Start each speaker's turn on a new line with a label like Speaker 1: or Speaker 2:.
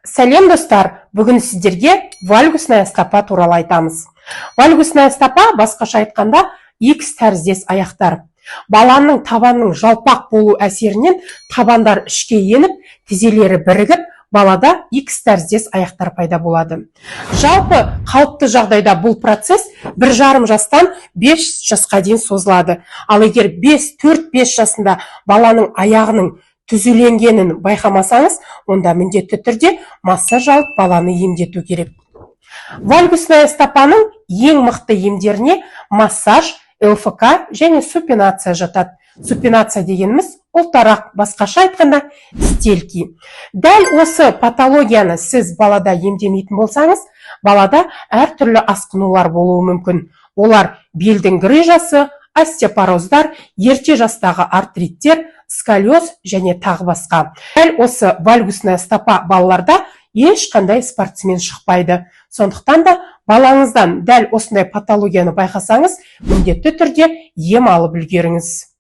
Speaker 1: Сәлем достар, бүгін сіздерге вальгусная стопа туралы айтамыз. Вальгусная стопа, басқаша айтқанда, X тәріздес аяқтар. Баланың табанның жалпақ болу әсерінен табандар ішке еніп, тізелері бірігіп, балада X тәріздес аяқтар пайда болады. Жалпы қалыпты жағдайда бұл процесс 1,5 жастан 5 жасқа дейін созылады. Ал егер 4-5 жасында баланың аяғының түзеленгенін байқамасаңыз, онда міндетті түрде массаж алып баланы емдету керек. Вальгусная стопаның ең мықты емдеріне массаж, ЛФК және супинация жатады. Супинация дегеніміз ұлтарақ, басқаша айтқанда стельки. Дәл осы патологияны сіз балада емдемейтін болсаңыз, балада әртүрлі асқынулар болуы мүмкін. Олар белдің грыжасы, остеопороздар, ерте жастағы артриттер, сколиоз және тағы басқа. Дәл осы вальгусная стопа балаларда ешқандай спортсмен шықпайды. Сондықтан да балаңыздан дәл осындай патологияны байқасаңыз, міндетті түрде ем алып үлгеріңіз.